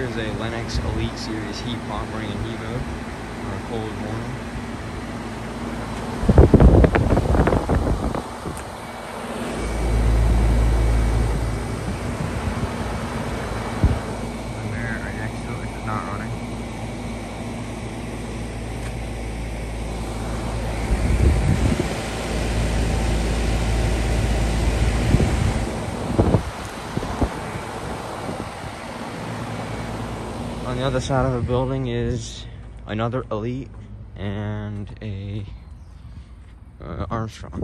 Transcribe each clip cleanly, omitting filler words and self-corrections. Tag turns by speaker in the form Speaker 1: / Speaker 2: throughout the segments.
Speaker 1: here is a Lennox Elite Series heat pump running in heat mode on a cold morning. And there, right next to it, it's not running. On the other side of the building is another Elite and a Armstrong.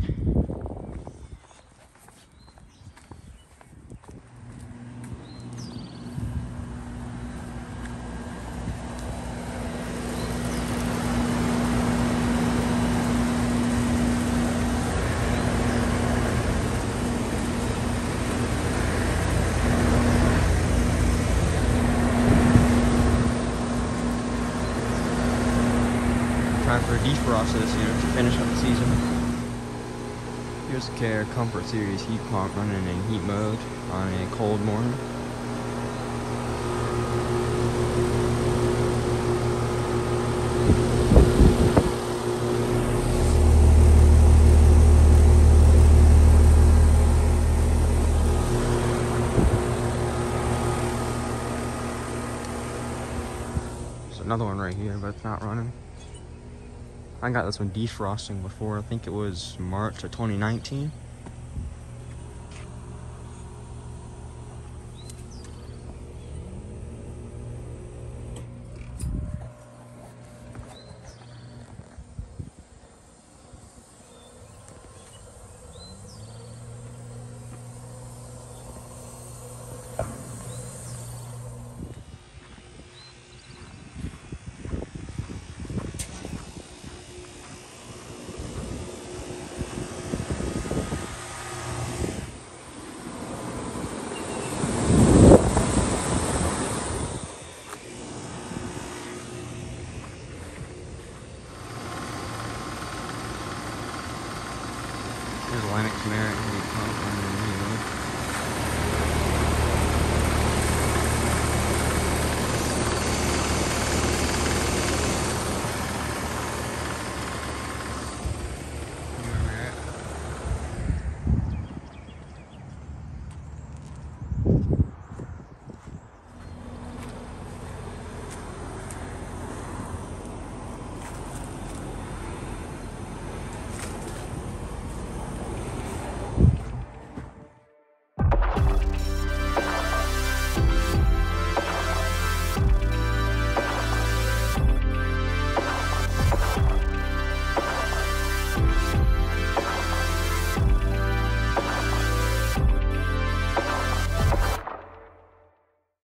Speaker 1: Time for a defrost of this unit to finish up the season. Here's the Care Comfort Series heat pump running in heat mode on a cold morning. There's another one right here, but it's not running. I got this one defrosting before, I think it was March of 2019.